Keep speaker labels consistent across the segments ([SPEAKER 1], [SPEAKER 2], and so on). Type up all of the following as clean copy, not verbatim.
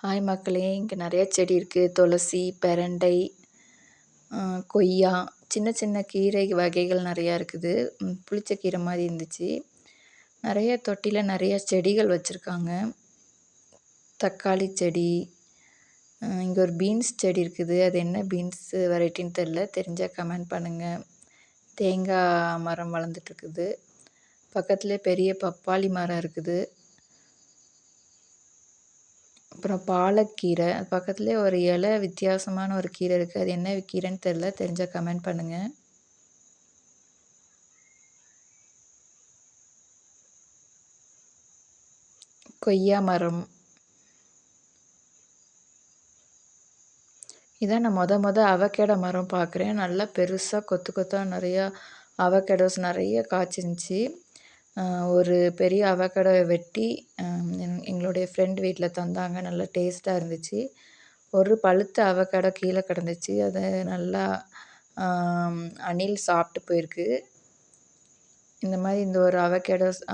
[SPEAKER 1] Hi மக்களே, இங்கே நிறைய செடி இருக்குது. துளசி, பெரண்டை, கொய்யா, சின்ன சின்ன கீரை வகைகள் நிறையா இருக்குது. புளிச்ச கீரை மாதிரி இருந்துச்சு. நிறைய தொட்டியில் நிறைய செடிகள் வச்சுருக்காங்க. தக்காளி செடி, இங்கே ஒரு பீன்ஸ் செடி இருக்குது. அது என்ன பீன்ஸ் வெரைட்டின்னு தெரில, தெரிஞ்சால் கமெண்ட் பண்ணுங்கள். தேங்காய் மரம் வளர்ந்துட்டுருக்குது. பக்கத்துலேயே பெரிய பப்பாளி மரம் இருக்குது. அப்புறம் பாலக்கீரை, அது பக்கத்துலேயே ஒரு இலை வித்தியாசமான ஒரு கீரை இருக்குது. அது என்ன கீரைன்னு தெரில, தெரிஞ்சால் கமெண்ட் பண்ணுங்கள். கொய்யா மரம், இதான் நான் மொத அவகேடோ மரம் பார்க்குறேன். நல்லா பெருசாக கொத்து கொத்தாக நிறையா அவகேடோஸ் நிறைய காய்ச்சிருந்துச்சி. ஒரு பெரிய அவகேடோவை வெட்டி எங்களுடைய ஃப்ரெண்ட் வீட்டில் தந்தாங்க. நல்லா டேஸ்ட்டாக இருந்துச்சு. ஒரு பழுத்த அவகேடோ கீழே கிடந்துச்சு. அதை நல்லா அணில் சாப்பிட்டு போயிருக்கு. இந்த மாதிரி இந்த ஒரு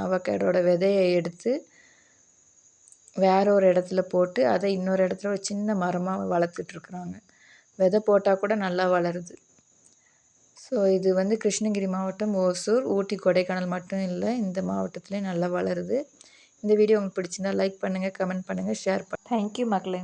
[SPEAKER 1] அவகேடோட விதையை எடுத்து வேற ஒரு இடத்துல போட்டு அதை இன்னொரு இடத்துல ஒரு சின்ன மரமாக வளர்த்துட்ருக்குறாங்க. விதை போட்டால் கூட நல்லா வளருது. ஸோ இது வந்து கிருஷ்ணகிரி மாவட்டம் ஓசூர், ஊட்டி, கொடைக்கானல் மட்டும் இல்லை, இந்த மாவட்டத்துலேயும் நல்லா வளருது. இந்த வீடியோ உங்களுக்கு பிடிச்சிருந்தா லைக் பண்ணுங்கள், கமெண்ட் பண்ணுங்கள், ஷேர் பண்ணுங்கள். தேங்க்யூ மக்களே.